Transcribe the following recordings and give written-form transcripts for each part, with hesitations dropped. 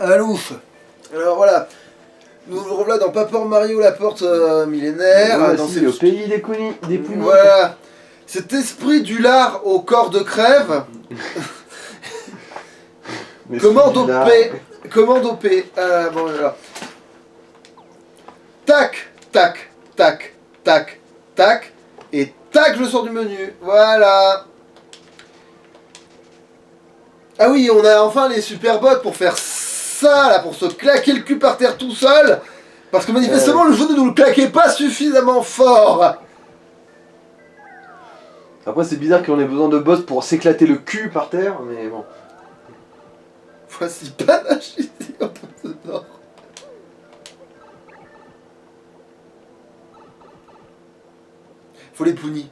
Alouf. Alors voilà, nous revoilà dans Paper Mario la porte millénaire. Ouais, Dans si, ces... au pays des punis. Voilà. Cet esprit du lard au corps de crève. Commande OP. Commande OP. Bon, voilà. Tac, tac, tac, tac, tac. Et tac, je sors du menu. Voilà. Ah oui, on a enfin les super bots pour faire ça, là, pour se claquer le cul par terre tout seul. Parce que manifestement, le jeu ne nous le claquait pas suffisamment fort. Après, c'est bizarre qu'on ait besoin de boss pour s'éclater le cul par terre, mais bon. Voici panache ici en peu de nord. Faut les punir.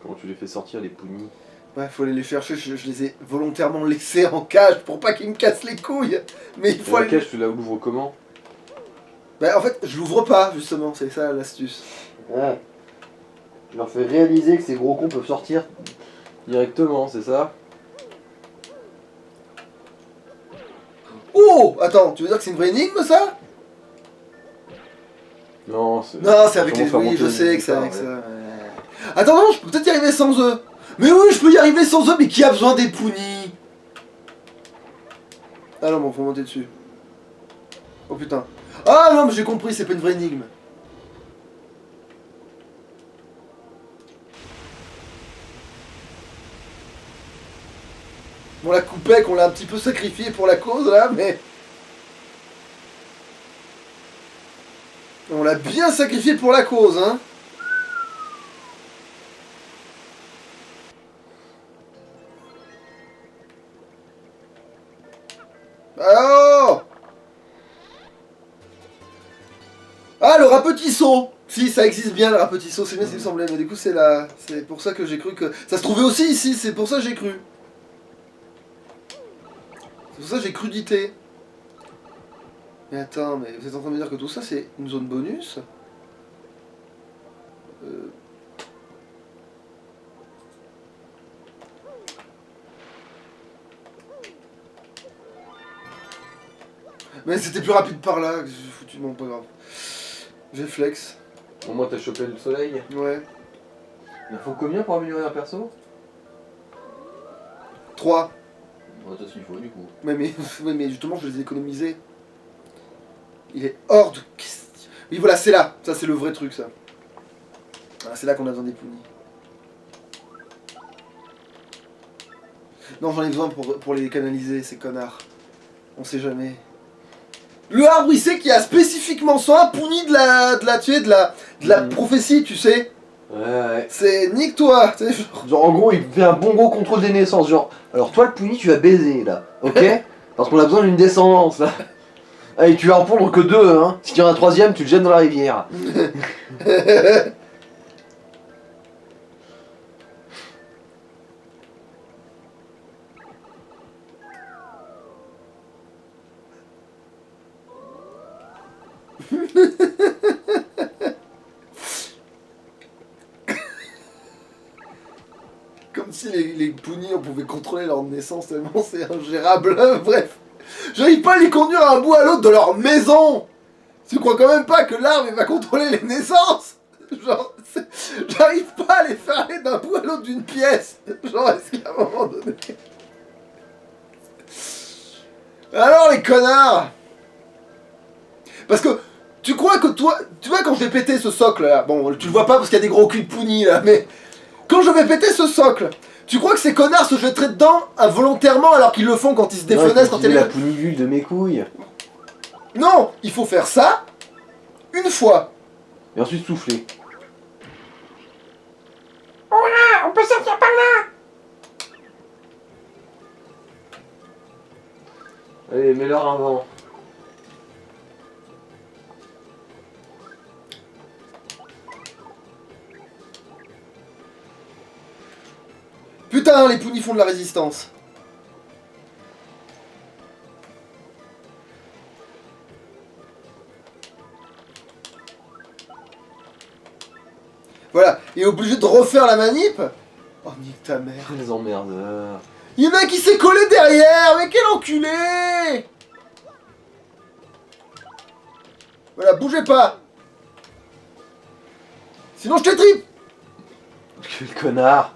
Comment tu les fais sortir, les punis? Ouais, faut aller les chercher, je les ai volontairement laissés en cage pour pas qu'ils me cassent les couilles. Mais il faut La aller... cage, tu la ouvres comment? Bah en fait, je l'ouvre pas, justement, c'est ça l'astuce. Ouais. Tu leur fais réaliser que ces gros cons peuvent sortir directement, c'est ça? Oh, attends, tu veux dire que c'est une vraie énigme, ça? Non, c'est... Non, c'est avec les... Oui, je sais que c'est avec ça. Ouais. Attends, non, je peux peut-être y arriver sans eux. Mais oui, je peux y arriver sans eux, mais qui a besoin des punis? Ah non, bon, faut monter dessus. Oh putain. Ah non, mais j'ai compris, c'est pas une vraie énigme. On l'a coupé, qu'on l'a un petit peu sacrifié pour la cause, là, mais... On l'a bien sacrifié pour la cause, hein. Oh! Ah, le rapetisseau! Si, ça existe bien, le rapetisseau, c'est bien ce qu'il me semblait, mais du coup, c'est là. C'est pour ça que j'ai cru que... Ça se trouvait aussi ici, c'est pour ça que j'ai cru. C'est pour ça que j'ai crudité. Mais attends, mais vous êtes en train de me dire que tout ça, c'est une zone bonus? Mais c'était plus rapide par là, que j'ai foutu, non, pas grave. J'ai flex. Au moins t'as chopé le soleil. Ouais. Il faut combien pour améliorer un perso? 3. Bon, c'est ce qu'il faut du coup. Ouais, mais justement, je les ai économisés. Il est hors de question. Oui, voilà, c'est là. Ça, c'est le vrai truc, ça. Ah, c'est là qu'on a besoin des punis. Non, j'en ai besoin pour les canaliser, ces connards. On sait jamais. Le arbre, il sait qu'il y a spécifiquement 101 punis de la prophétie, tu sais. Ouais. C'est nique-toi. Tu sais, Genre en gros, il fait un bon gros contrôle des naissances. Genre, alors toi, le puni, tu vas baiser là, ok? Parce qu'on a besoin d'une descendance là. Allez, tu vas en pondre que 2, hein. Si tu en as un troisième, tu le jettes dans la rivière. Comme si les punis, on pouvait contrôler leur naissance tellement c'est ingérable. Bref. J'arrive pas à les conduire à un bout à l'autre de leur maison. Tu crois quand même pas que l'arbre il va contrôler les naissances? Genre, j'arrive pas à les faire aller d'un bout à l'autre d'une pièce. Genre, est-ce qu'à un moment donné... Alors les connards! Parce que, tu crois que toi... Tu vois quand je vais péter ce socle là, bon, tu le vois pas parce qu'il y a des gros culs de punis là, mais... Quand je vais péter ce socle, tu crois que ces connards se jetteraient dedans involontairement alors qu'ils le font quand ils se défenestrent, quand il y a la punivule de mes couilles. Non, il faut faire ça une fois. Et ensuite souffler. Oh là, on peut sortir par là. Allez, mets-leur un vent. Putain, les punis font de la résistance. Voilà, et obligé de refaire la manip. Oh, nique ta mère. Les emmerdeurs. Il y en a un qui s'est collé derrière, mais quel enculé! Voilà, bougez pas! Sinon je te tripe! Quel connard.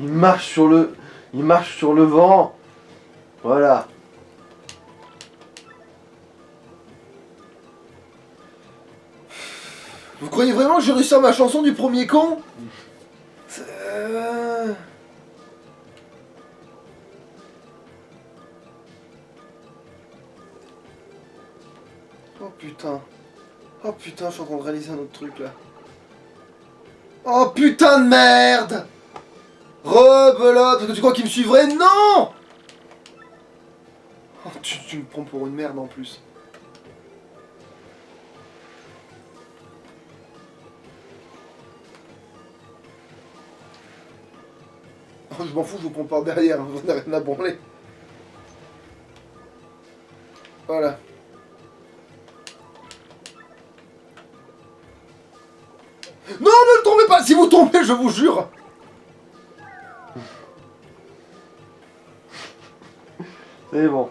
Il marche sur le... Il marche sur le vent. Voilà. Vous croyez vraiment que j'ai réussi à ma chanson du premier con? Oh putain. Oh putain, je suis en train de réaliser un autre truc là. Oh putain de merde! Rebelote, parce que tu crois qu'il me suivrait? Non! Oh, tu me prends pour une merde en plus. Oh, je m'en fous, je vous prends par derrière, hein, vous n'avez rien à branler. Voilà. Non, ne le tombez pas! Si vous tombez, je vous jure! C'est bon.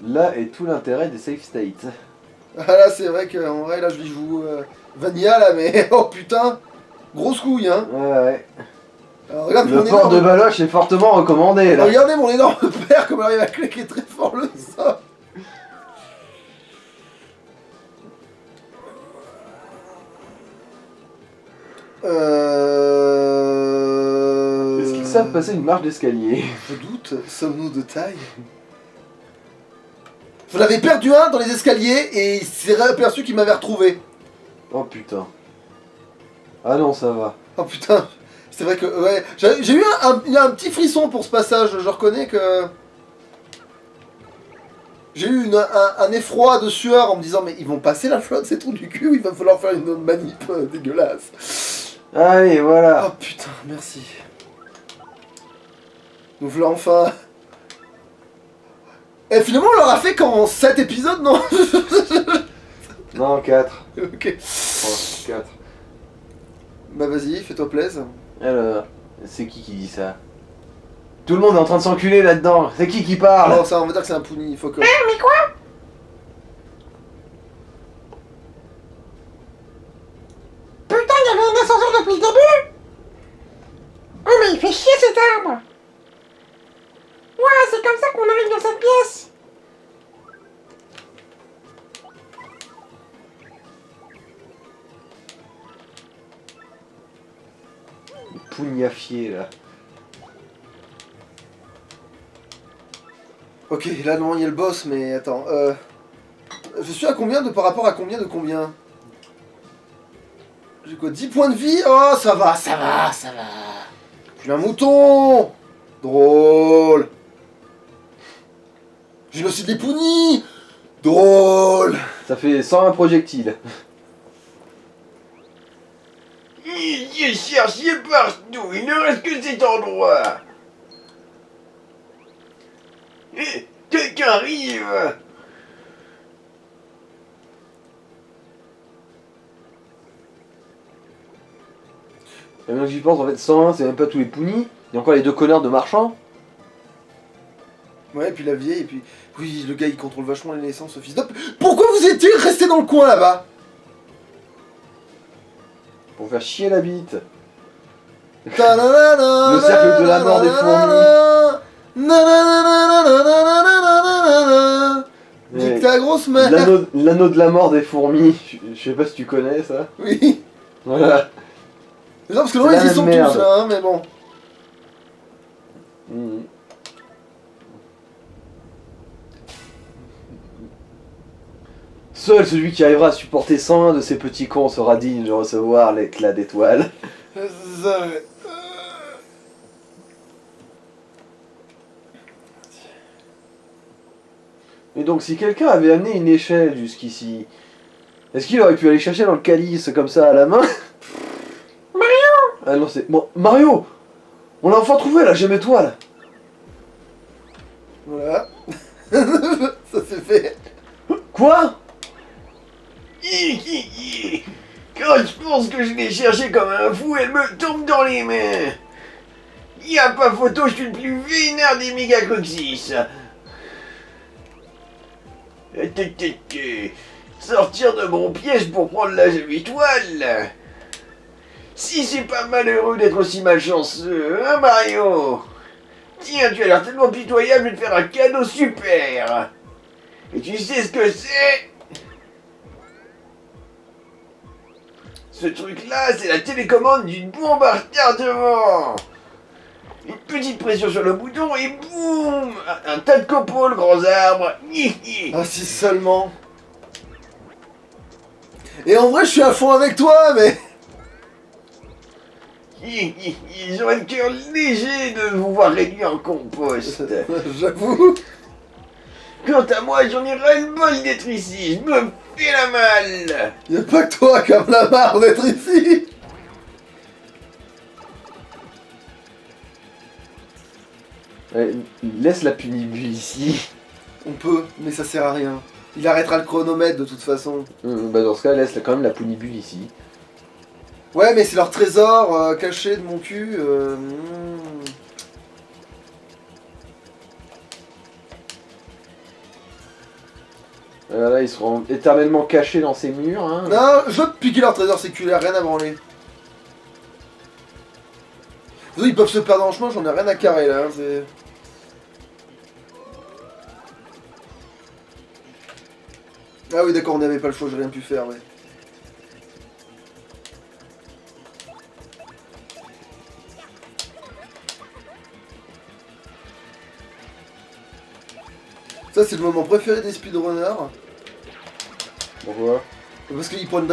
Là est tout l'intérêt des safe states. Ah là, c'est vrai qu'en vrai, là, je lui joue Vanilla, là, mais oh putain! Grosse couille, hein! Ouais. Alors, regarde Le mon port de énorme... Baloche est fortement recommandé là. Regardez mon énorme père, comme il arrive à claquer très fort le sol! Est-ce qu'ils savent passer une marche d'escalier? Je doute, sommes-nous de taille? J'en avais perdu un dans les escaliers et il s'est aperçu qu'il m'avait retrouvé. Oh putain. Ah non, ça va. Oh putain, c'est vrai que ouais, j'ai eu un petit frisson pour ce passage. Je reconnais que j'ai eu un effroi de sueur en me disant mais ils vont passer la flotte ces trous du cul, il va falloir faire une manip dégueulasse. Allez, voilà. Oh putain, merci. Nous voilà enfin. Et finalement on l'aura fait qu'en 7 épisodes, non? Non, 4. Ok. 4. Bah vas-y, fais-toi plaisir. Alors, c'est qui dit ça? Tout le monde est en train de s'enculer là-dedans. C'est qui parle? Alors ça, on va dire que c'est un pouni, il faut que... Ah, mais quoi? Putain, il y avait un ascenseur depuis le début! Oh, mais il fait chier cet arbre! Ouais, c'est comme ça qu'on arrive dans cette pièce! Pougnafier là. Ok, là non, il y a le boss, mais attends, je suis à combien de par rapport à combien de combien? J'ai quoi, 10 points de vie? Oh, ça va, ça va, ça va. Je suis un mouton. Drôle. Génocide des pounis. Drôle. Ça fait 101 projectiles. J'ai cherché partout, il ne reste que cet endroit. Quelqu'un arrive. Et maintenant que j'y pense, en fait, 101, c'est même pas tous les pounis. Il y a encore les deux connards de marchands. Ouais, et puis la vieille, et puis... Oui, le gars, il contrôle vachement les naissances, ce fils de... Pourquoi vous étiez resté dans le coin, là-bas? Pour faire chier la bite. Le cercle de la mort des fourmis. Nique ta grosse mère. L'anneau de la mort des fourmis. Je sais pas si tu connais ça. Oui. Voilà. Non, parce que C'est non, la ils y même sont merde. tous, hein, mais bon. Mhm. Seul celui qui arrivera à supporter 101 de ces petits cons sera digne de recevoir l'éclat d'étoile. Et donc si quelqu'un avait amené une échelle jusqu'ici, est-ce qu'il aurait pu aller chercher dans le calice comme ça à la main? Mario! Ah non c'est... Bon, Mario! On l'a enfin trouvé la gemme étoile! Voilà. Ça c'est fait. Quoi? Quand je pense que je l'ai cherché comme un fou, elle me tombe dans les mains. Y a pas photo, je suis le plus vénère des méga coccyx. Sortir de mon piège pour prendre la étoile. Si c'est pas malheureux d'être aussi malchanceux, hein Mario? Tiens, tu as l'air tellement pitoyable, je vais te faire un cadeau super. Et tu sais ce que c'est? Ce truc-là, c'est la télécommande d'une bombe à retardement. Une petite pression sur le bouton et boum! Un tas de copeaux, le gros arbre. Ah, si seulement. Et en vrai, je suis à fond avec toi, mais... Ils ont le cœur léger de vous voir réduit en compost. J'avoue. Quant à moi, j'en ai ras-le-bol d'être ici. Je me fais la malle. Y'a pas que toi qui en a marre d'être ici. Laisse la punibule ici. On peut, mais ça sert à rien. Il arrêtera le chronomètre de toute façon. Bah dans ce cas, laisse quand même la punibule ici. Ouais, mais c'est leur trésor caché de mon cul. Là, ils seront éternellement cachés dans ces murs. Hein. Non, je veux piquer leur trésor séculaire, rien à branler. Ils peuvent se perdre en chemin, j'en ai rien à carrer là. C'est... Ah oui, d'accord, on n'avait pas le choix, j'ai rien pu faire, ouais. Ça, c'est le moment préféré des speedrunners. Pourquoi? Parce qu'ils prennent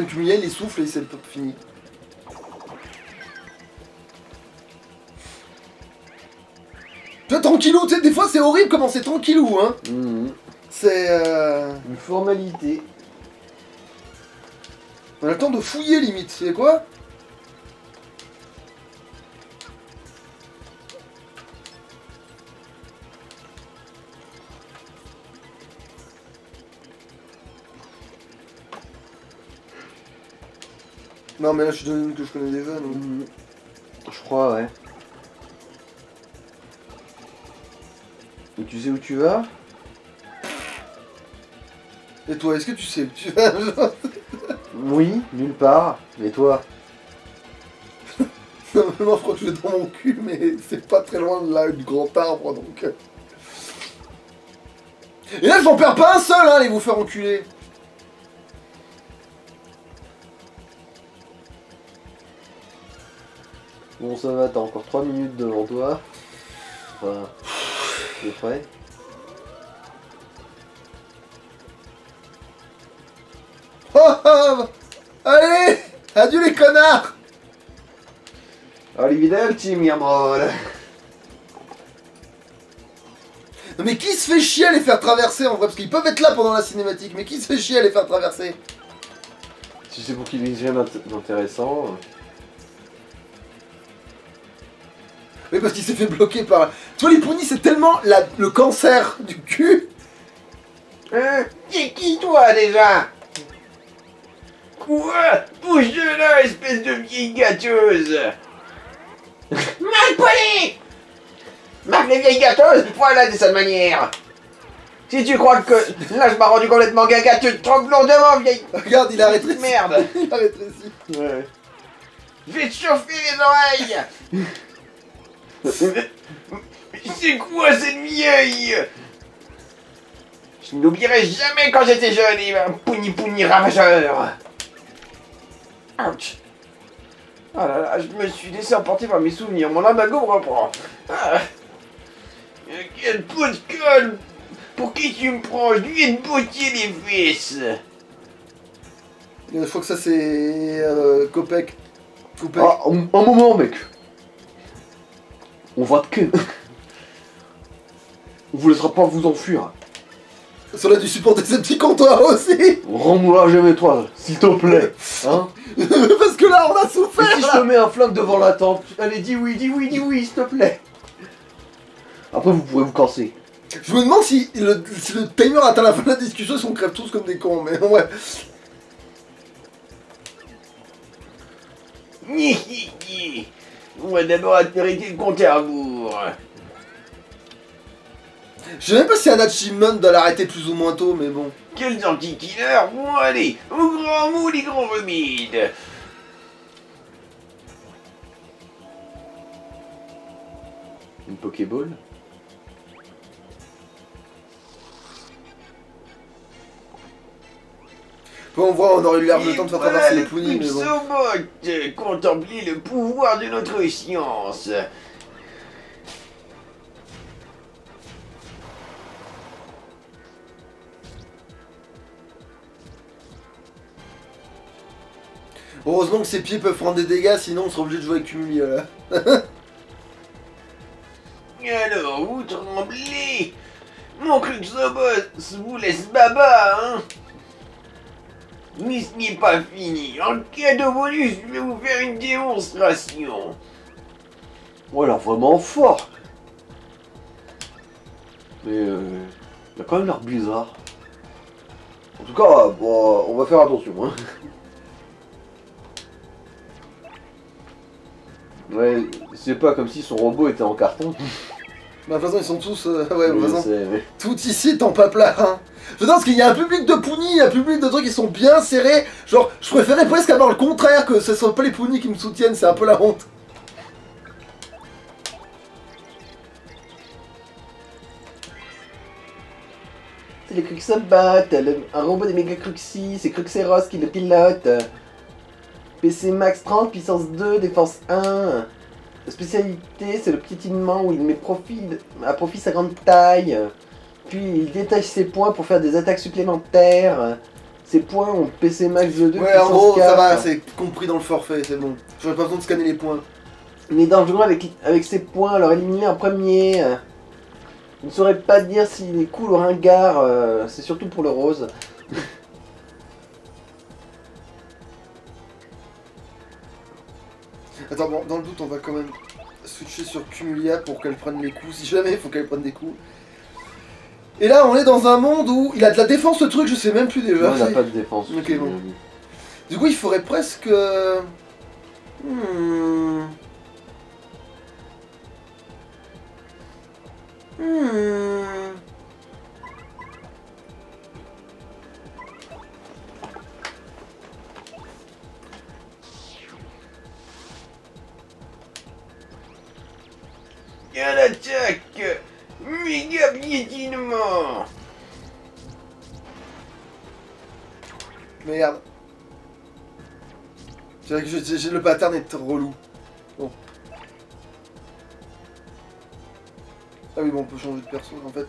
qu'une miel, ils soufflent et c'est fini. Tu vois, tranquillou, tu sais, des fois c'est horrible comment c'est tranquillou, hein. C'est Une formalité. On a le temps de fouiller limite, c'est quoi? Non mais là je suis dans une que je connais déjà donc... Je crois, ouais. Et tu sais où tu vas? Et toi, est-ce que tu sais où tu vas? Oui, nulle part. Et toi? Normalement je crois que je vais dans mon cul mais c'est pas très loin de là, du grand arbre donc... Et là j'en perds pas un seul hein, allez vous faire enculer. Bon, ça va, t'as encore 3 minutes devant toi. Enfin, t'es prêt? Oh, oh, allez, adieu les connards. Arrivederci, mi amore. Non mais qui se fait chier à les faire traverser en vrai? Parce qu'ils peuvent être là pendant la cinématique, mais qui se fait chier à les faire traverser? Si c'est pour qu'il ait rien d'intéressant. Oui, parce qu'il s'est fait bloquer par... Toi, les pounis, c'est tellement le cancer du cul. T'es qui toi déjà? Quoi? Bouge de là, espèce de vieille gâteuse. Mal poilée. Marque les vieilles gâteuses, voilà des sales manières. Si tu crois que là je m'ai rendu complètement gaga, tu te trompes lourdement, vieille Regarde, il a rétréci. merde. Il a rétréci. Ouais. Je vais te chauffer les oreilles. C'est quoi cette vieille? Je n'oublierai jamais quand j'étais jeune et un pouni ravageur. Ouch. Oh là là, je me suis laissé emporter par mes souvenirs, mon amalgame reprend. Ah. Quel pot de colle. Pour qui tu me prends? Je lui ai botté les fesses. Je crois que ça, c'est... Copec. Copec. Ah, un moment, mec. On va te ken. On vous laissera pas vous enfuir. Ça aurait dû supporter ces petits comptoirs aussi. Rends-moi la gemme étoile, s'il te plaît. Hein? Parce que là, on a Et souffert. si je te mets un flingue devant la tente? Allez, dis oui, s'il te plaît. Après, vous pourrez vous casser. Je me demande si le timer atteint la fin de la discussion, si on crève tous comme des cons, mais ouais. On va d'abord arrêter le compte à rebours. Je sais même pas si un achievement doit l'arrêter plus ou moins tôt, mais bon. Quels anti-killers vont aller au grand mou les grands vomides. Une Pokéball. Bon, on voit, on aurait eu l'air de temps de faire traverser les Punis, mais bon. Pixobot, contemplez le pouvoir de notre science. Heureusement que ses pieds peuvent prendre des dégâts, sinon on sera obligé de jouer avec Cumulia là. Alors, vous tremblez. Mon Pixobot vous laisse baba, hein. Mais ce n'est pas fini. En cadeau bonus, je vais vous faire une démonstration. Oh, elle a vraiment fort. Mais il a quand même l'air bizarre. En tout cas, bon, on va faire attention. Hein. Ouais, c'est pas comme si son robot était en carton. Bah, de toute façon, ils sont tous. Ouais, de toute Je façon, sais, mais- tout ici est en paplard, hein. Je pense qu'il y a un public de Punis, un public de trucs qui sont bien serrés. Genre, je préférais presque avoir le contraire, que ce soit pas les Punis qui me soutiennent, c'est un peu la honte. C'est les Cruxobots, un robot des méga Cruxy, c'est Cruxeros qui le pilote. PC Max 30, puissance 2, défense 1. La spécialité, c'est le piétinement où il met à profit sa grande taille. Puis il détache ses points pour faire des attaques supplémentaires. Ses points ont PC Max 2, Ouais, en puissance gros, ça 4. va, c'est compris dans le forfait, c'est bon. J'aurais pas besoin de scanner les points. Il est dangereux avec ses points, alors éliminer en premier. Je ne saurais pas dire s'il est cool ou ringard, c'est surtout pour le rose. Attends, bon, dans le doute, on va quand même switcher sur Cumulia pour qu'elle prenne les coups. Si jamais, il faut qu'elle prenne des coups. Et là, on est dans un monde où il a de la défense, ce truc, je sais même plus déjà. Non, il n'a pas de défense. Ok, bon. Du coup, il faudrait presque... Hmm. Hmm. À l'attaque. Méga piétinement. Merde. Le pattern est relou. Bon. Ah oui, bon, on peut changer de perso, en fait.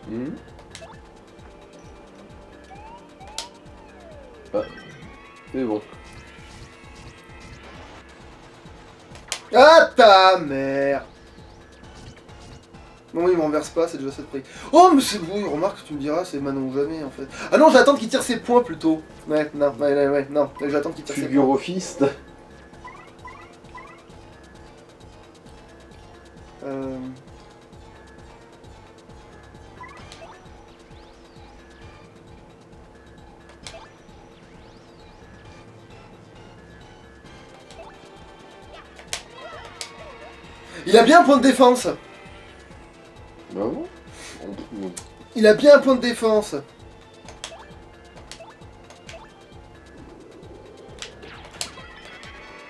Hmm. Ah. C'est bon. Ah ta mère. Non, il m'en verse pas, c'est déjà 7 prix. Oh, mais c'est bon, remarque, tu me diras, c'est maintenant ou jamais en fait. Ah non, j'attends qu'il tire ses points plutôt. Ouais, non, ouais, non, j'attends qu'il tire ses points. Fulgurofist. Euh... Il a bien un point de défense. Bah bon. Il a bien un point de défense.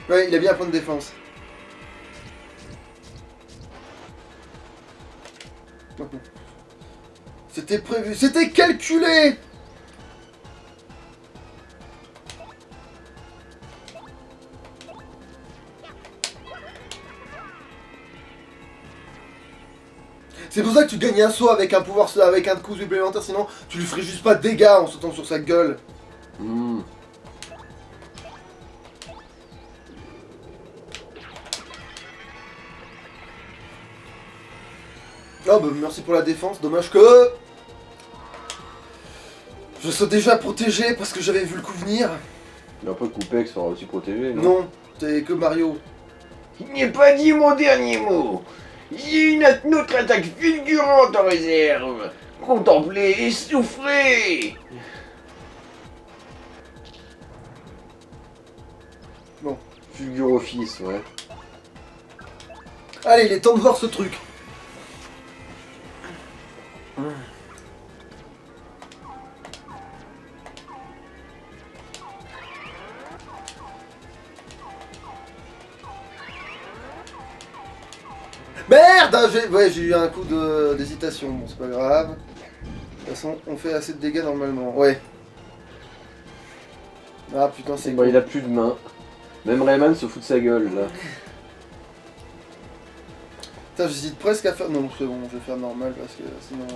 Ouais, il a bien un point de défense. C'était prévu, c'était calculé. C'est pour ça que tu gagnes un saut avec un pouvoir, avec un coup supplémentaire, sinon tu lui ferais juste pas de dégâts en sautant sur sa gueule. Hmm. Oh bah merci pour la défense, dommage que... Je suis déjà protégé parce que j'avais vu le coup venir. Mais après, Coupec sera aussi protégé, non? Non, c'est que Mario. Il n'est pas dit mon dernier mot. J'ai une autre attaque fulgurante en réserve. Contemplez et souffrez. Fulgur Office, ouais. Allez, il est temps de voir ce truc. Merde, j'ai eu un coup d'hésitation. Bon, c'est pas grave. De toute façon, on fait assez de dégâts normalement. Ouais. Ah putain, c'est Bon, il a plus de main. Même Rayman se fout de sa gueule, là. Putain, j'hésite presque à faire... Non, c'est bon, je vais faire normal parce que sinon...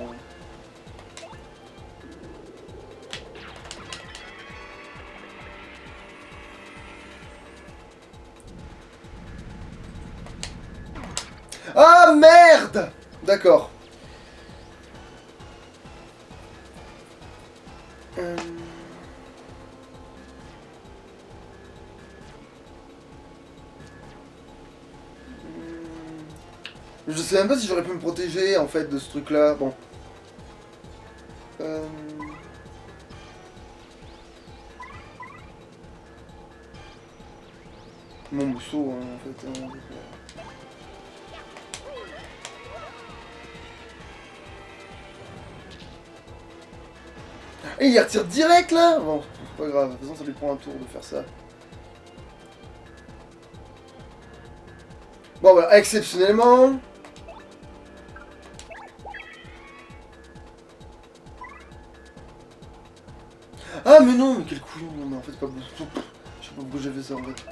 Ah merde! D'accord. Je sais même pas si j'aurais pu me protéger en fait de ce truc là. Bon. Mon mousseau hein, en fait. Et il retire direct là. Bon, c'est pas grave, de toute façon ça lui prend un tour de faire ça. Bon voilà, exceptionnellement. Ah mais non, mais quel couillon, non mais en fait pas besoin. Je sais pas pourquoi j'ai fait ça en fait.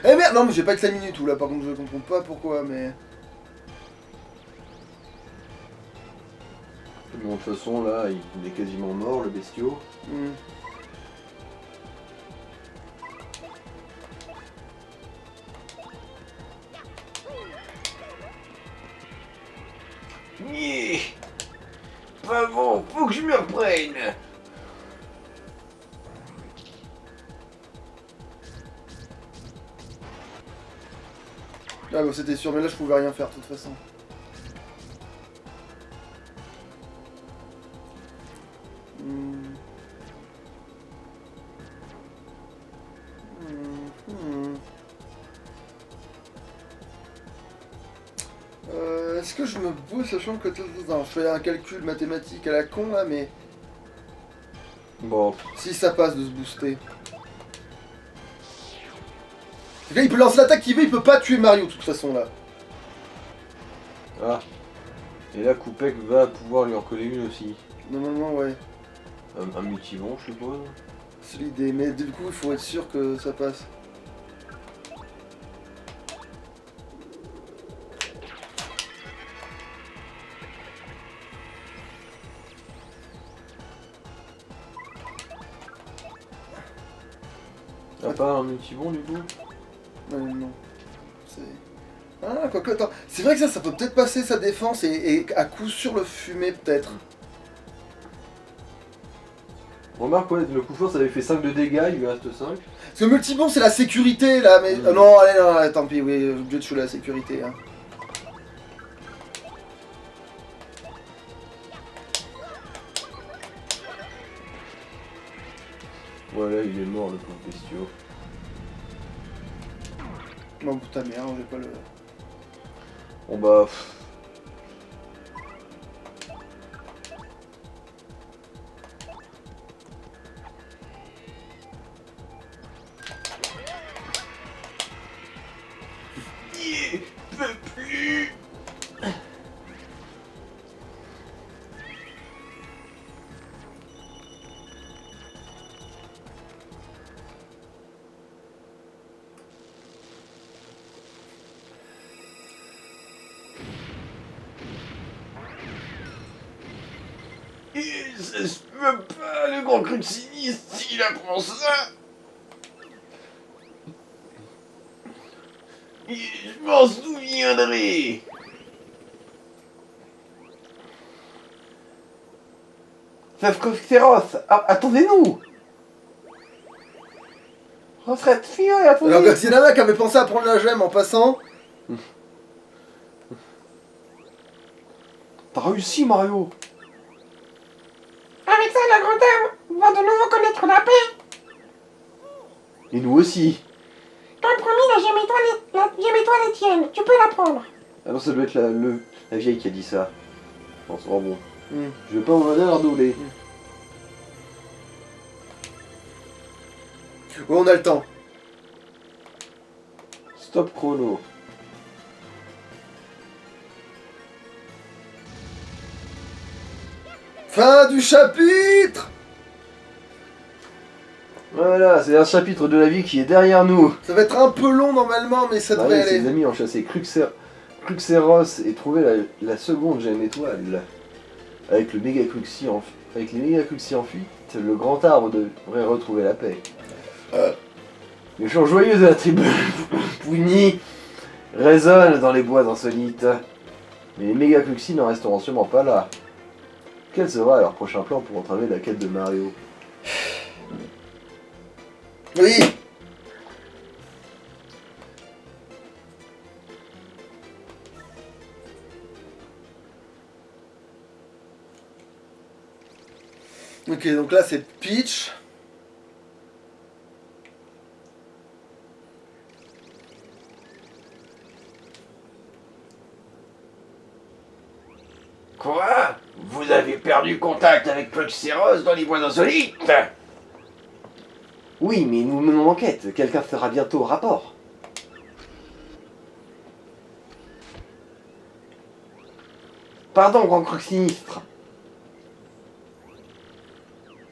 Eh merde, non mais j'ai pas examiné tout là, par contre je comprends pas pourquoi mais... Bon, de toute façon, là, il est quasiment mort, le bestiau. Nyeh. Pas bon, faut que je me reprenne. Ah bah c'était sûr, mais là je pouvais rien faire de toute façon. Est-ce que je me bouge sachant que... Non, je fais un calcul mathématique à la con là, mais... Bon, Si ça passe de se booster. Là, il peut lancer l'attaque qu'il veut, il peut pas tuer Mario de toute façon là. ah. Et là, Coupec va pouvoir lui en coller une aussi. Normalement, ouais. Un multivon, je suppose. C'est l'idée, mais du coup, il faut être sûr que ça passe. T'as pas un multivon du coup? Non. C'est... Ah, quoique, attends. C'est vrai que ça peut peut-être passer sa défense et à coup sûr le fumer, peut-être. Remarque, ouais, le coup fort ça avait fait 5 de dégâts, il lui reste 5. Parce que multibon, c'est la sécurité, là, mais... non, allez, non, tant pis, oui, j'ai obligé de jouer la sécurité, hein. Voilà, il est mort le pauvre bestiau. Non, putain, merde, j'ai pas le... Bon bah... Nyeh. Peux plus. Ça se peut pas, le grand cruxiniste, s'il apprend ça. Je m'en souviendrai. Veuve Cruxéros, attendez-nous. Retraite, fille, attendez. Alors que si Nana qui avait pensé à prendre la gemme en passant... T'as réussi, Mario. Avec ça, la grande dame va de nouveau connaître la paix. Et nous aussi. Comme promis, la gemme étoile est tienne. Tu peux la prendre. Ah non, ça doit être la vieille qui a dit ça. Bon, c'est vraiment bon. Hmm. Je vais pas vous donner leur doubler. Ouais, on a le temps. Stop chrono. Fin du chapitre. Voilà, c'est un chapitre de la vie qui est derrière nous. Ça va être un peu long normalement, mais ça devrait Allez, ses aller. amis ont chassé Cruxéros et trouvé la seconde gemme étoile. Avec les méga Cruxy en fuite, le grand arbre devrait retrouver la paix. Les chants joyeux de la tribu Pouni résonnent dans les bois insolites. Mais les méga Cruxy n'en resteront sûrement pas là. Quel sera leur prochain plan pour entraver la quête de Mario? Oui. Ok, donc là c'est Peach. Quoi? Vous avez perdu contact avec Cruxéros dans les bois insolites? Oui, mais nous menons l'enquête. Quelqu'un fera bientôt rapport. Pardon, grand croc sinistre.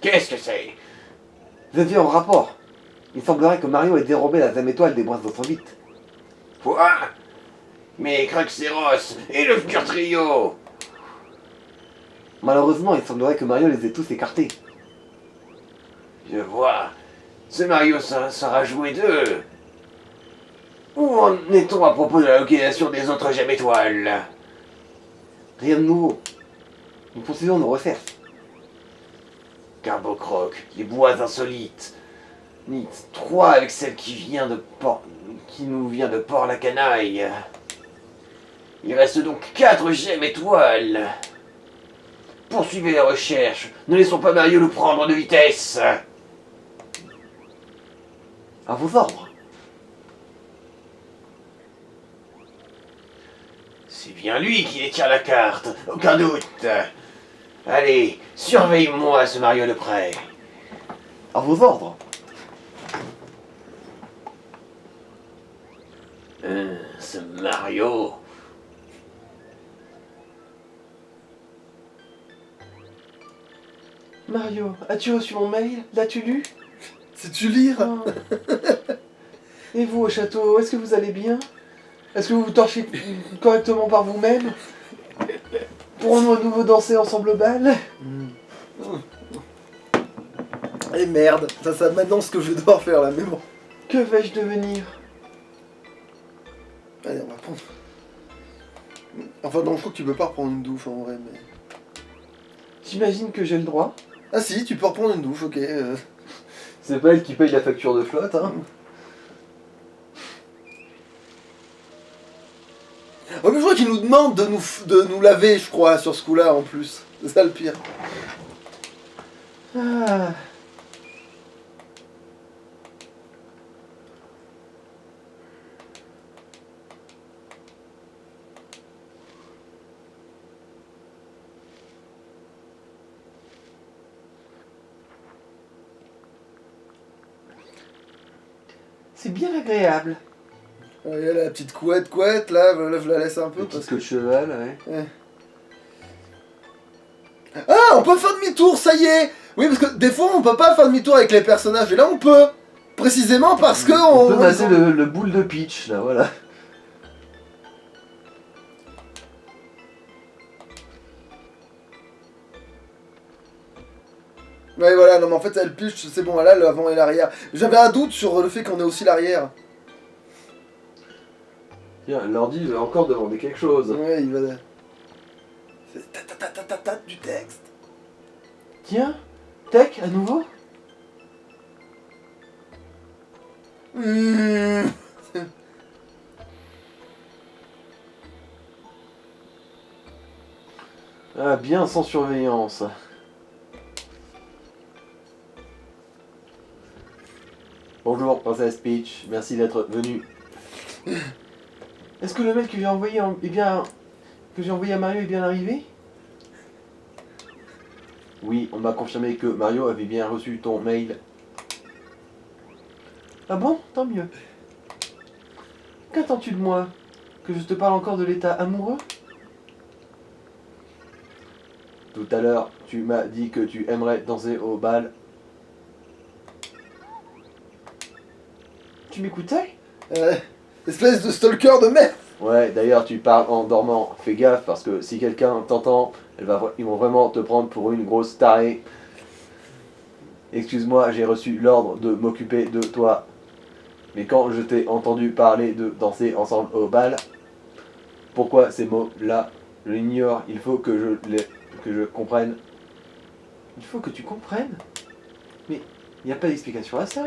Qu'est-ce que c'est? Je viens en rapport. Il semblerait que Mario ait dérobé la gemme étoile des bois insolites. Quoi? Mais Cruxéros et le futur trio? Malheureusement, il semblerait que Mario les ait tous écartés. Je vois. Ce Mario sera joué d'eux. Où en est-on à propos de la localisation des autres gemmes étoiles? Rien de nouveau. Nous poursuivons nos recherches. Carbocroc, les bois insolites. Nit 3 avec celle qui nous vient de Port-la-Canaille. Il reste donc 4 gemmes étoiles. Poursuivez les recherches. Ne laissons pas Mario nous prendre de vitesse. À vos ordres. C'est bien lui qui détient la carte, aucun doute. Allez, surveille-moi ce Mario de près. À vos ordres. Ce Mario. Mario, as-tu reçu mon mail? L'as-tu lu? Sais-tu lire? Oh. Et vous au château, est-ce que vous allez bien? Est-ce que vous vous torchez correctement par vous-même? Pourrons-nous à nouveau danser ensemble au bal? Eh merde, ça maintenant ce que je vais devoir faire là, mais bon. Que vais-je devenir? Allez, on va prendre. Enfin non, je crois que tu peux pas reprendre une douche en vrai, mais... J'imagine que j'ai le droit. Ah si, tu peux reprendre une douche, ok. C'est pas elle qui paye la facture de flotte, hein. Oh, mais je crois qu'il nous demande de nous laver, je crois, sur ce coup-là en plus. C'est ça le pire. Ah. C'est bien agréable. Il y a la petite couette, là, je la laisse un peu. Petite Parce queue que... de cheval, ouais. Ah, on peut faire demi-tour, ça y est. Oui, parce que des fois, on peut pas faire demi-tour avec les personnages, et là, on peut. Précisément parce que On peut masser le boule de Peach, là, voilà. Ouais, voilà, non, mais en fait, elle pioche, c'est bon, là, l'avant et l'arrière. J'avais un doute sur le fait qu'on ait aussi l'arrière. Tiens, l'ordi va encore demander quelque chose. Ouais, il va. C'est ta du texte. Tiens, tech à nouveau. Mmh. Ah, bien sans surveillance. Bonjour, Princesse Peach, merci d'être venu. Est-ce que le mail que j'ai envoyé que j'ai envoyé à Mario est bien arrivé? Oui, on m'a confirmé que Mario avait bien reçu ton mail. Ah bon? Tant mieux. Qu'attends-tu de moi? Que je te parle encore de l'état amoureux? Tout à l'heure, tu m'as dit que tu aimerais danser au bal. Tu m'écoutais? Espèce de stalker de merde. Ouais, d'ailleurs, tu parles en dormant. Fais gaffe, parce que si quelqu'un t'entend, ils vont vraiment te prendre pour une grosse tarée. Excuse-moi, j'ai reçu l'ordre de m'occuper de toi. Mais quand je t'ai entendu parler de danser ensemble au bal, pourquoi ces mots-là? Je l'ignore, il faut que je comprenne. Il faut que tu comprennes? Mais il n'y a pas d'explication à ça.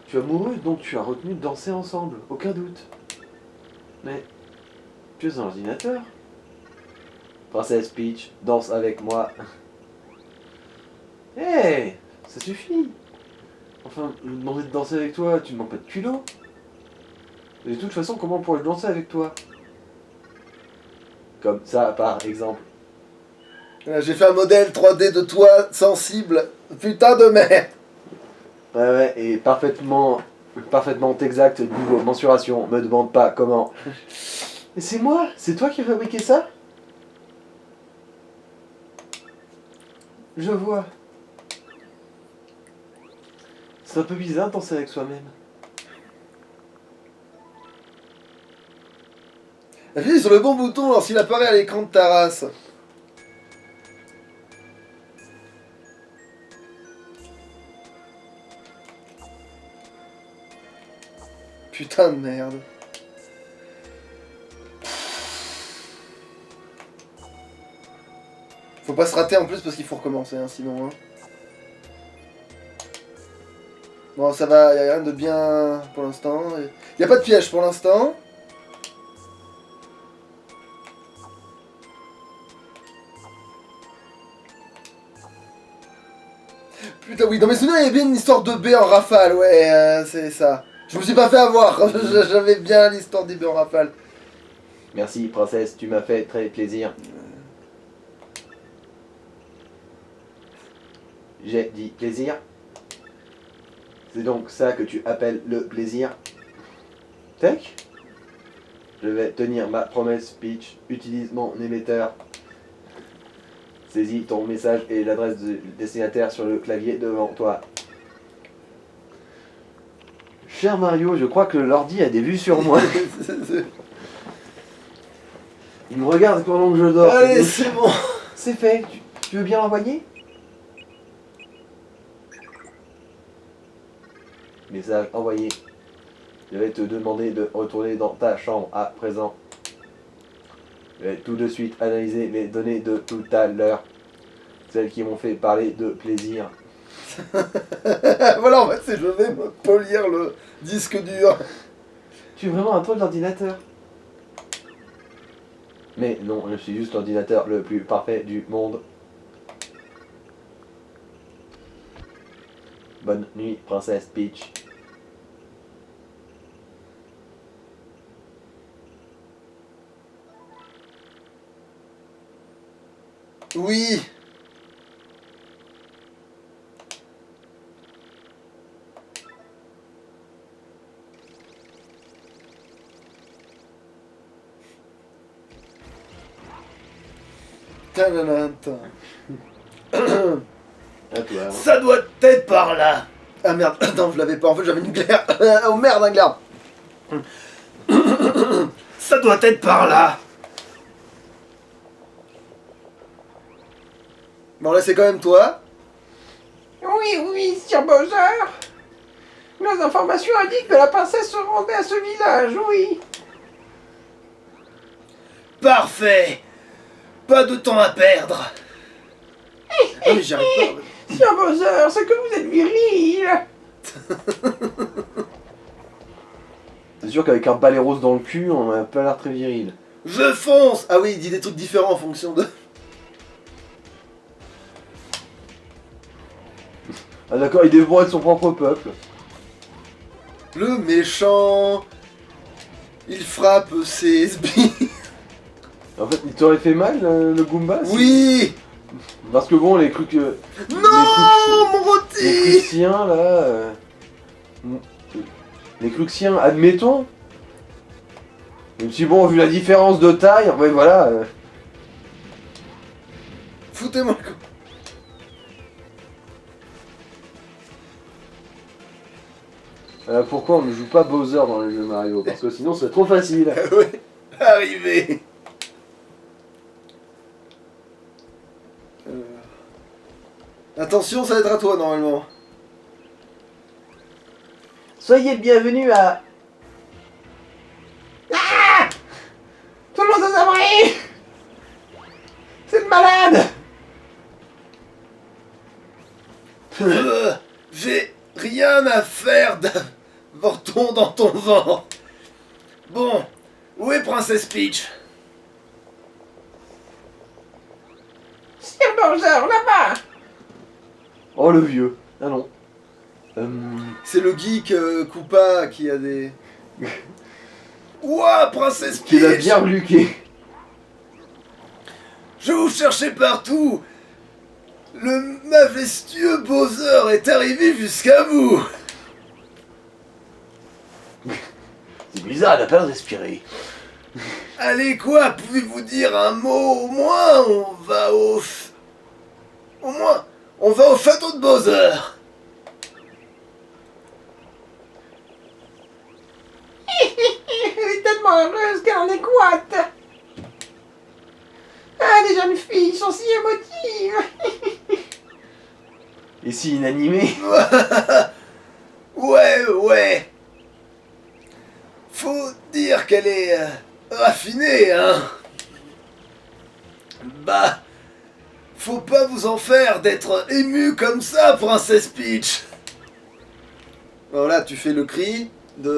Tu es amoureux, donc tu as retenu de danser ensemble, aucun doute. Mais tu es un ordinateur. Princesse Peach, danse avec moi. Hé, hey, ça suffit. Enfin, je me demandais de danser avec toi, tu ne demandes pas de culot. Et de toute façon, comment pourrais-je danser avec toi? Comme ça, par exemple. J'ai fait un modèle 3D de toi sensible. Putain de merde. Ouais, et parfaitement exact niveau mensuration. Me demande pas comment. Mais c'est moi, c'est toi qui as fabriqué ça? Je vois. C'est un peu bizarre de danser avec soi-même. Appuie sur le bon bouton lorsqu'il apparaît à l'écran de ta race. Putain de merde. Faut pas se rater en plus parce qu'il faut recommencer, hein, sinon. Hein. Bon, ça va, y a rien de bien pour l'instant. Y a pas de piège pour l'instant. Putain, oui, dans mes souvenirs, il y avait bien une histoire de B en rafale, ouais, c'est ça. Je me suis pas fait avoir, j'avais bien l'histoire des B en rafale. Merci, princesse, tu m'as fait très plaisir. J'ai dit plaisir. C'est donc ça que tu appelles le plaisir. Tech? Je vais tenir ma promesse, Peach. Utilise mon émetteur. Saisis ton message et l'adresse du destinataire sur le clavier devant toi. Cher Mario, je crois que l'ordi a des vues sur moi. Il me regarde pendant que je dors. Allez, c'est bon. C'est fait. Tu veux bien l'envoyer? Message envoyé. Je vais te demander de retourner dans ta chambre à présent. Je vais tout de suite analyser les données de tout à l'heure. Celles qui m'ont fait parler de plaisir. Voilà, en fait, c'est je vais me polir le disque dur. Tu es vraiment un troll d'ordinateur. Mais non, je suis juste l'ordinateur le plus parfait du monde. Bonne nuit, princesse Peach. Oui. Tadadanta. À toi. Ça doit être par là. Ah merde, attends, je l'avais pas. En fait, j'avais une glaire. Oh merde, un glaire. Ça doit être par là. Bon, là, c'est quand même toi. Oui, Sir Bowser. Nos informations indiquent que la princesse se rendait à ce village, oui. Parfait. Pas de temps à perdre. Ah mais j'y arrive pas. Sir Bowser, c'est que vous êtes viril. C'est sûr qu'avec un balai rose dans le cul, on a pas l'air très viril. Je fonce. Ah oui, il dit des trucs différents en fonction de... Ah d'accord, il dévorait de son propre peuple. Le méchant... Il frappe ses sbires. En fait, il t'aurait fait mal, le Goomba si- Oui. Parce que bon, les trucs... Non, mon Les rôti. Cruxiens, là... Les Cruxiens, admettons. Même si bon, vu la différence de taille, ouais, voilà... Foutez-moi le camp. Pourquoi on ne joue pas Bowser dans les jeux Mario? Parce que sinon, c'est trop facile. Ouais, arrivé. Attention, ça va être à toi normalement. Soyez le bienvenu à... Tout le monde est abré. C'est le malade. J'ai rien à faire d'avorton dans ton ventre. Bon, où est Princesse Peach? Sir Bowser, là-bas. Oh, le vieux. Ah non. C'est le geek Koopa qui a des... Ouah, Princesse Peach! Qui l'a bien reluqué. Je vous cherchais partout. Le majestueux Bowser est arrivé jusqu'à vous. C'est bizarre, elle a pas respiré. Allez quoi, pouvez-vous dire un mot au moins? On va au château de Bowser. Elle est tellement heureuse qu'elle en est couate. Ah, les jeunes filles sont si émotives. Et si inanimé? Ouais. Faut dire qu'elle est raffinée, hein. Bah, faut pas vous en faire d'être ému comme ça, Princesse Peach. Voilà, tu fais le cri du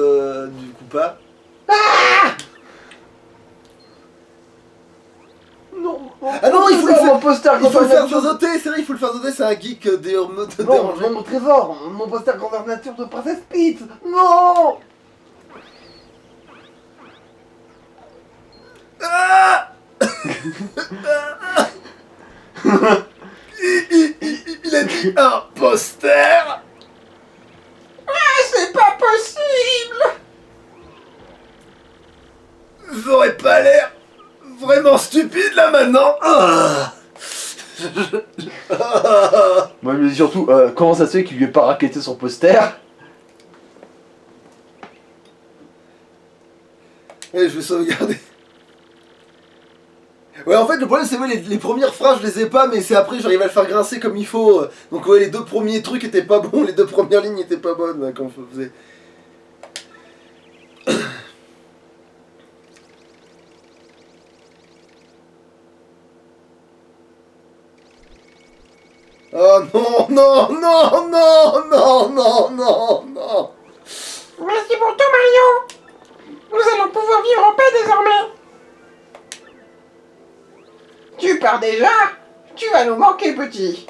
Koopa. Non. Ah non, il faut le faire. Mon poster Il faut le faire grandeur nature. zozoter, c'est vrai, il faut le faire zozoter, c'est un geek Non, dérangé. mon trésor, mon poster grandeur nature de Princesse Peach. Non. Ah il a dit un poster. Ah, c'est pas possible. J'aurais pas l'air vraiment stupide là maintenant. Moi, je me dis surtout, comment ça se fait qu'il lui ait pas raquetté son poster? Ouais, je vais sauvegarder. Ouais, en fait, le problème, c'est que les premières phrases, je les ai pas, mais c'est après, j'arrive à le faire grincer comme il faut. Donc, ouais, les deux premiers trucs étaient pas bons, les deux premières lignes étaient pas bonnes là, quand je faisais. Oh non. Merci pour tout, Mario. Nous allons pouvoir vivre en paix désormais. Tu pars déjà? Tu vas nous manquer, petit.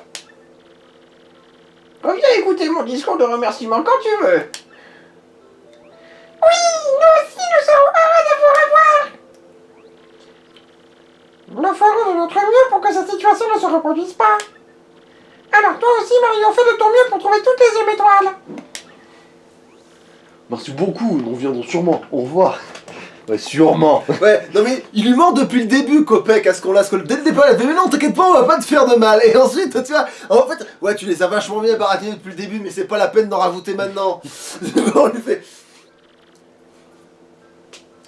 Reviens écouter mon discours de remerciement quand tu veux. Oui, nous aussi, nous serons heureux de vous revoir. Nous ferons de notre mieux pour que cette situation ne se reproduise pas. Alors toi aussi, Mario, fais de ton mieux pour trouver toutes les étoiles. Merci beaucoup, nous reviendrons sûrement. Au revoir. Ouais, sûrement. Ouais, non mais il lui ment depuis le début, Copec, à ce qu'on l'a. Dès le départ, il a fait mais non, t'inquiète pas, on va pas te faire de mal. Et ensuite, tu vois, en fait, ouais, tu les as vachement bien baratinés depuis le début, mais c'est pas la peine d'en rajouter maintenant. On lui fait.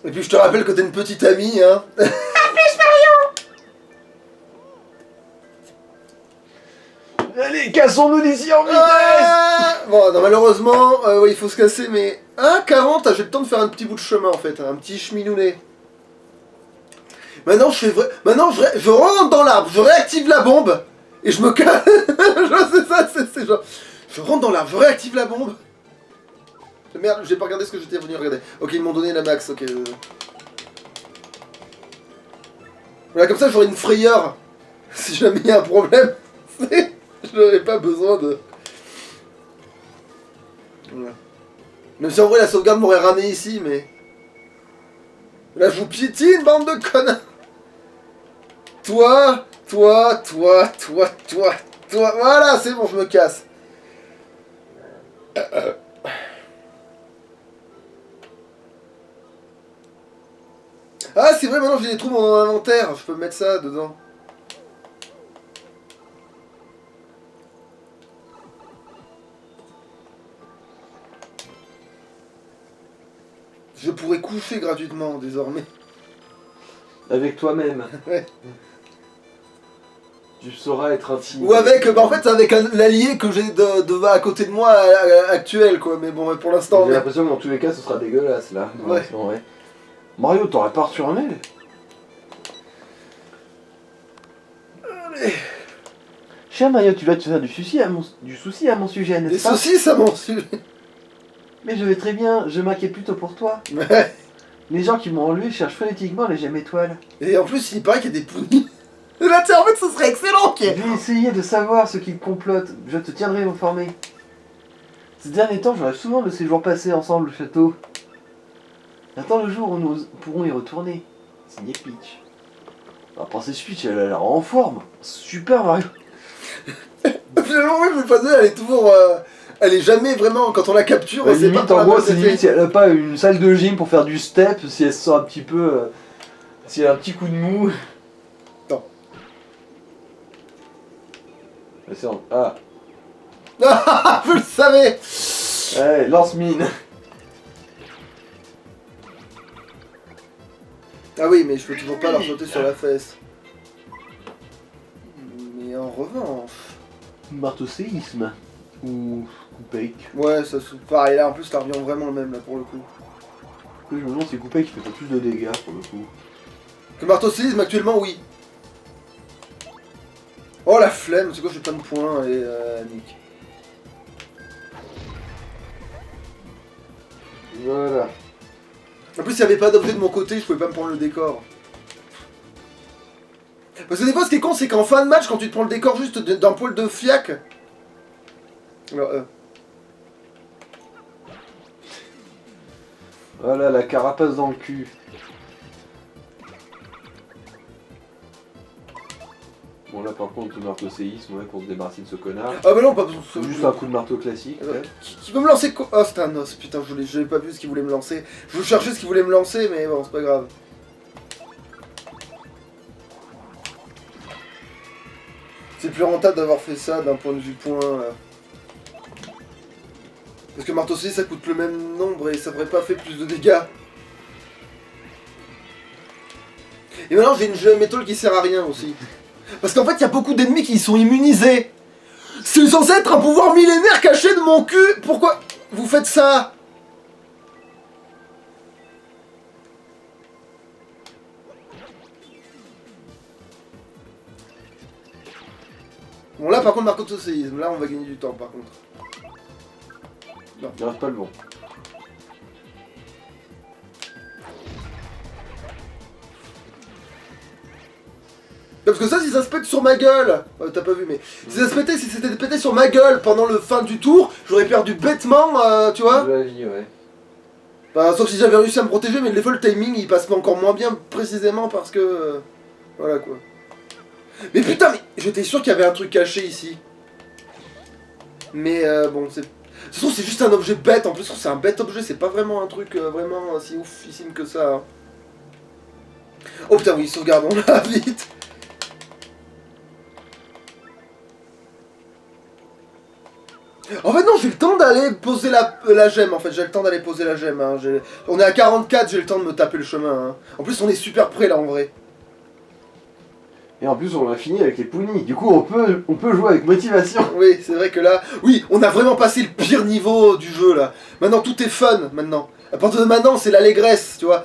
Et puis je te rappelle que t'es une petite amie, hein. À plus, Mario. Allez, cassons-nous d'ici en vitesse. Bon, non, malheureusement, ouais, il faut se casser, mais... Ah, 40, j'ai le temps de faire un petit bout de chemin, en fait, un petit cheminounet. Maintenant, je rentre dans l'arbre, je réactive la bombe, et je me casse. C'est ça, c'est genre... Je rentre dans l'arbre, je réactive la bombe. Merde, j'ai pas regardé ce que j'étais venu regarder. Ok, ils m'ont donné la max, ok. Voilà, comme ça, j'aurai une frayeur. Si jamais il y a un problème, je n'aurais pas besoin de... Voilà. Même si en vrai, la sauvegarde m'aurait ramené ici, mais... Là, je vous piétine, bande de connards. Toi. Voilà, c'est bon, je me casse. Ah, c'est vrai, maintenant j'ai des trous dans mon inventaire. Je peux mettre ça dedans. Je pourrais coucher gratuitement, désormais. Avec toi-même. Ouais. Tu sauras être intime. Ou avec, bah en fait, c'est avec l'allié que j'ai à côté de moi actuel, quoi. Mais bon, pour l'instant. J'ai l'impression que dans tous les cas, ce sera dégueulasse là. Ouais. Ouais. Mario, t'aurais pas reçu un mail? Allez. Cher Mario, tu vas te faire du souci à mon sujet, Des n'est-ce pas? saucisses à mon sujet. Mais je vais très bien, je m'inquiète plutôt pour toi. Ouais. Les gens qui m'ont enlevé cherchent frénétiquement les gemmes étoiles. Et en plus, il paraît qu'il y a des pounis. Là, en fait, ce serait excellent. Je vais essayer de savoir ce qu'ils complotent, je te tiendrai informé. Ces derniers temps, je rêve souvent de ces jours passés ensemble au château. Attends le jour où nous pourrons y retourner. Signé Peach. La princesse Peach, elle a l'air en forme. Super Mario. Finalement, oui, je me faisais, elle est toujours... elle est jamais vraiment... Quand on la capture, on sait pas Limite, par en la gros, bonne c'est effet. limite si elle a pas une salle de gym pour faire du step, si elle se sent un petit peu... si elle a un petit coup de mou... Non. Ah. Ah, je le savais. Allez, lance mine. Ah oui, mais je peux toujours pas leur sauter sur la fesse. Mais en revanche... Marteau séisme. Ou Coupake. Ouais, ça se... Pareil, là, en plus, ça revient vraiment le même, là, pour le coup. Je me demande si Coupake fait pas plus de dégâts, pour le coup. Que marteau séisme, actuellement, oui. Oh, la flemme, c'est quoi, j'ai plein de points, et nique. Voilà. En plus, il n'y avait pas d'objet de mon côté, je pouvais pas me prendre le décor. Parce que des fois, ce qui est con, c'est qu'en fin de match, quand tu te prends le décor juste d'un poil de fiac... Alors, Voilà, la carapace dans le cul. Bon là par contre, le marteau séisme, ouais, pour se débarrasser de ce connard. Ah bah non, pas besoin de... Juste un coup de marteau classique. Ouais. Qui veut me lancer quoi? Oh, c'était un os, putain, je l'ai pas vu ce qu'il voulait me lancer. Je cherchais ce qu'il voulait me lancer, mais bon, c'est pas grave. C'est plus rentable d'avoir fait ça d'un point de vue point, là. Parce que marteau C, ça coûte le même nombre et ça aurait pas fait plus de dégâts. Et maintenant, j'ai une jeu métal qui sert à rien aussi. Parce qu'en fait, il y a beaucoup d'ennemis qui sont immunisés. C'est censé être un pouvoir millénaire caché de mon cul. Pourquoi vous faites ça? Bon là par contre marteau séisme, là on va gagner du temps par contre. Il reste pas le bon. Parce que ça si ça se pète sur ma gueule, t'as pas vu mais si ça se pétait, si c'était pété sur ma gueule pendant le fin du tour, j'aurais perdu bêtement, tu vois. De la vie, ouais. Bah, sauf si j'avais réussi à me protéger, mais des fois le timing il passe encore moins bien précisément parce que... voilà quoi. Mais putain, mais j'étais sûr qu'il y avait un truc caché ici. Mais bon, c'est... De toute façon, c'est juste un objet bête, en plus c'est un bête objet, c'est pas vraiment un truc vraiment si oufissime que ça. Hein. Oh putain, oui, sauvegardons là, vite. En fait non, j'ai le temps d'aller poser la gemme, en fait, j'ai le temps d'aller poser la gemme. Hein. On est à 44, j'ai le temps de me taper le chemin. Hein. En plus, on est super près là, en vrai. Et en plus, on a fini avec les Puni. Du coup, on peut jouer avec motivation. Oui, c'est vrai que là, oui, on a vraiment passé le pire niveau du jeu là. Maintenant, tout est fun maintenant. À partir de maintenant, c'est l'allégresse, tu vois.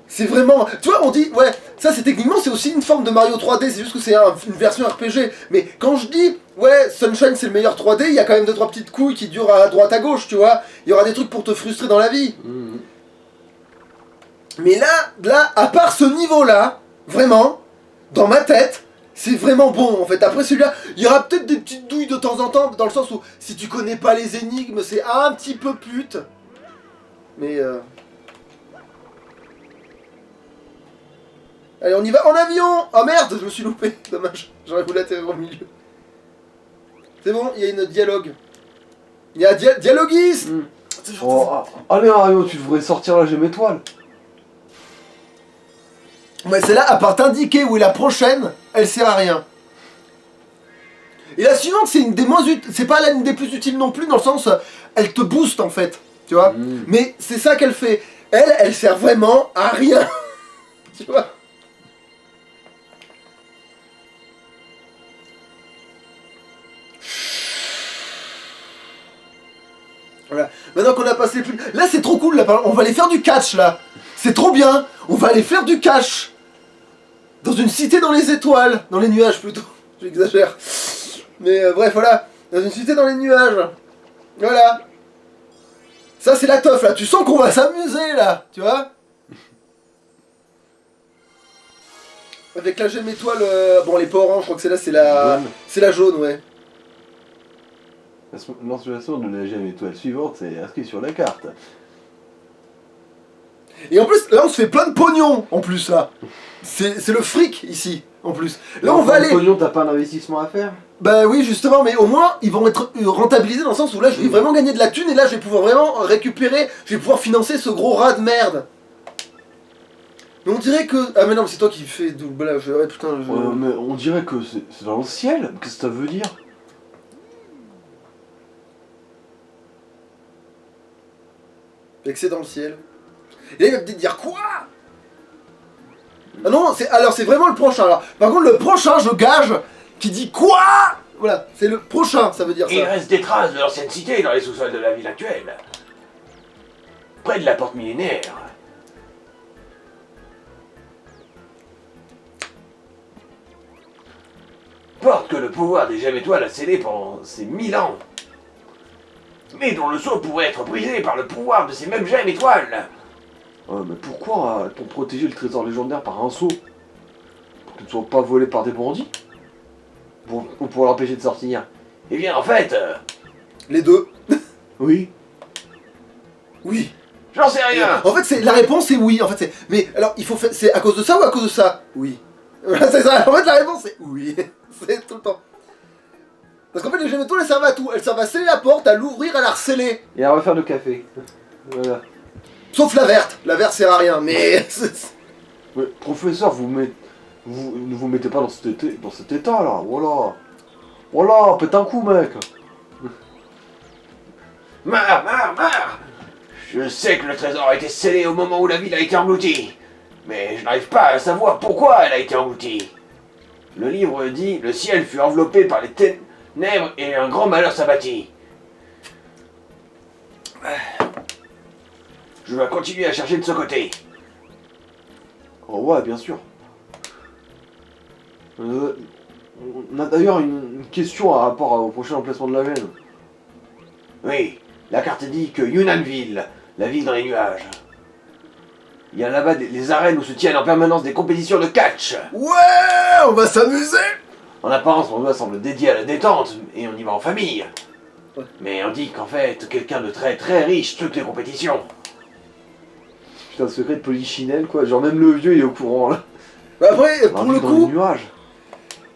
C'est vraiment, tu vois, on dit, ouais, ça c'est techniquement, c'est aussi une forme de Mario 3D, c'est juste que c'est une version RPG. Mais quand je dis, ouais, Sunshine c'est le meilleur 3D, il y a quand même 2-3 petites couilles qui durent à droite à gauche, tu vois. Il y aura des trucs pour te frustrer dans la vie. Mais là, à part ce niveau-là, vraiment, dans ma tête, c'est vraiment bon en fait. Après celui-là, il y aura peut-être des petites douilles de temps en temps, dans le sens où si tu connais pas les énigmes, c'est un petit peu pute. Mais allez, on y va en avion. Oh merde, je me suis loupé. Dommage, j'aurais voulu atterrir au milieu. C'est bon, il y a une dialogue. Il y a dialoguisme. Allez Mario, tu devrais sortir la gemme étoile. Ouais, c'est là, à part t'indiquer où est la prochaine, elle sert à rien. Et la suivante, c'est une des moins utiles. C'est pas l'une des plus utiles non plus, dans le sens, elle te booste en fait. Tu vois. Mais c'est ça qu'elle fait. Elle sert vraiment à rien. Tu vois. Voilà. Maintenant qu'on a passé plus... Là, c'est trop cool, là. On va aller faire du catch, là. C'est trop bien. On va aller faire du catch. Dans une cité dans les étoiles. Dans les nuages, plutôt. J'exagère. Mais bref, voilà. Dans une cité dans les nuages. Voilà. Ça, c'est la teuf, là. Tu sens qu'on va s'amuser, là. Tu vois. Avec la gemme étoile... Bon, elle est pas orange. Je crois que c'est là, c'est la... C'est la jaune, ouais. La mensuration de la gemme étoile suivante, c'est inscrit sur la carte. Et en plus, là, on se fait plein de pognon, en plus, là. C'est le fric, ici, en plus. Là, on va aller... Pognon, t'as pas d'investissement à faire? Bah oui, justement, mais au moins, ils vont être rentabilisés dans le sens où là, je vais vraiment gagner de la thune, et là, je vais pouvoir vraiment récupérer, je vais pouvoir financer ce gros rat de merde. Mais on dirait que... Ah mais non, mais c'est toi qui fais doublage. Ouais, putain, mais on dirait que c'est dans le ciel. Qu'est-ce que ça veut dire? Et que c'est dans le ciel. Et là, il va peut-être dire quoi? Ah non, alors c'est vraiment le prochain. Alors, par contre, le prochain, je gage, qui dit quoi? Voilà, c'est le prochain, ça veut dire Il ça. reste des traces de l'ancienne cité dans les sous-sols de la ville actuelle. Près de la porte millénaire. Porte que le pouvoir des gemmes étoiles a scellé pendant ces 1000 ans. Mais dont le sceau pourrait être brisé par le pouvoir de ces mêmes gemmes étoiles. Mais pourquoi a-t-on protégé le trésor légendaire par un sceau? Pour qu'il ne soit pas volé par des bandits? Pour l'empêcher de sortir? Eh bien, en fait... Les deux. Oui. Oui. J'en sais rien. En fait, la réponse c'est oui. En fait, c'est. Mais alors, il faut faire. C'est à cause de ça ou à cause de ça? Oui. Voilà, c'est ça. En fait, la réponse c'est oui. C'est tout le temps. Parce qu'en fait, les gemmes étoiles, elles servent à tout. Elles servent à sceller la porte, à l'ouvrir, à la resceller. Et à refaire le café. Voilà. Sauf la verte. La verte sert à rien, mais. Mais professeur, ne vous mettez pas dans cet état là. Voilà. Voilà, pète un coup, mec. Marre. Je sais que le trésor a été scellé au moment où la ville a été engloutie. Mais je n'arrive pas à savoir pourquoi elle a été engloutie. Le livre dit « Le ciel fut enveloppé par les ténèbres et un grand malheur s'abattit. » Je dois continuer à chercher de ce côté. Oh ouais, bien sûr. On a d'ailleurs une question à rapport au prochain emplacement de la veine. Oui, la carte dit que Yunanville, la ville dans les nuages. Il y a là-bas les arènes où se tiennent en permanence des compétitions de catch. Ouais, on va s'amuser. En apparence, mon doigt semble dédié à la détente, et on y va en famille. Mais on dit qu'en fait, quelqu'un de très très riche truque les compétitions. Putain, secret de polichinelle quoi. Genre même le vieux il est au courant là. Bah après, pour le coup,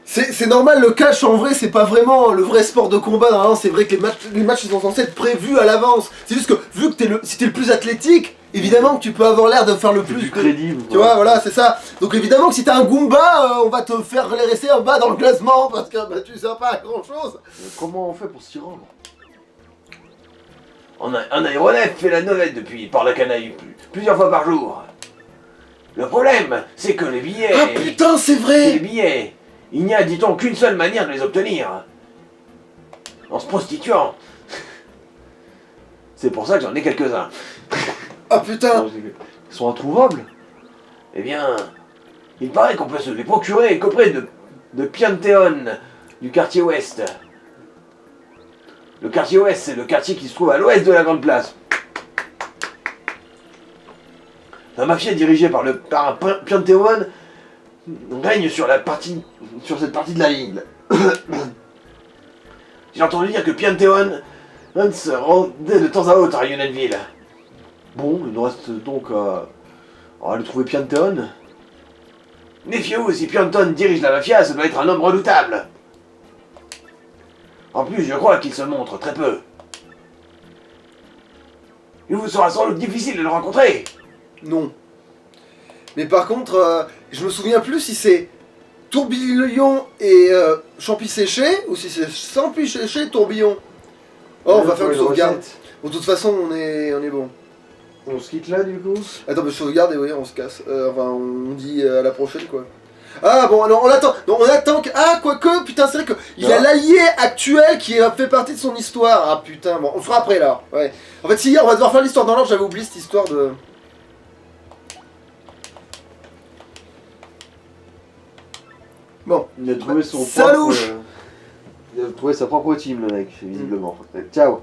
c'est normal, le catch en vrai, c'est pas vraiment le vrai sport de combat. Normalement, c'est vrai que les matchs sont censés être prévus à l'avance. C'est juste que, vu que si t'es le plus athlétique, évidemment que tu peux avoir l'air de faire le plus crédible. Tu vois, voilà, c'est ça. Donc évidemment que si t'as un Goomba, on va te faire les rester en bas dans le classement parce que bah, tu sers pas à grand chose. Comment on fait pour s'y rendre? Un aéronef fait la navette depuis par la canaille plusieurs fois par jour. Le problème, c'est que les billets... Ah putain, c'est Les vrai! billets, il n'y a, dit-on, qu'une seule manière de les obtenir. En se prostituant. C'est pour ça que j'en ai quelques-uns. Ah putain! Ils sont introuvables. Eh bien, il paraît qu'on peut se les procurer qu'auprès de Pianteon, du quartier ouest. Le quartier ouest, c'est le quartier qui se trouve à l'ouest de la Grande Place. La mafia dirigée par un Pianteon règne sur cette partie de la ville. J'ai entendu dire que Pianteon se rendait de temps à autre à Unionville. Bon, il nous reste donc à aller trouver Pianteon. Méfiez-vous, si Pianton dirige la mafia, ça doit être un homme redoutable. En plus, je crois qu'il se montre très peu. Il vous sera sans doute difficile de le rencontrer. Non. Mais par contre, je me souviens plus si c'est tourbillon et champi séché ou si c'est champi séché tourbillon. Oh, on va faire une sauvegarde. Bon, de toute façon, on est bon. On se quitte là du coup. Attends, mais sauvegarde et oui, on se casse. Enfin, on dit à la prochaine quoi. Ah bon, alors on attend. Non, on attend que. Ah, quoique, putain, c'est vrai qu'il a l'allié actuel qui fait partie de son histoire. Ah putain, bon, on le fera après là. Ouais. En fait, si, on va devoir faire l'histoire dans l'ordre, j'avais oublié cette histoire de. Bon. Il a trouvé son Salouche. Il a trouvé sa propre team le mec, visiblement. Ciao.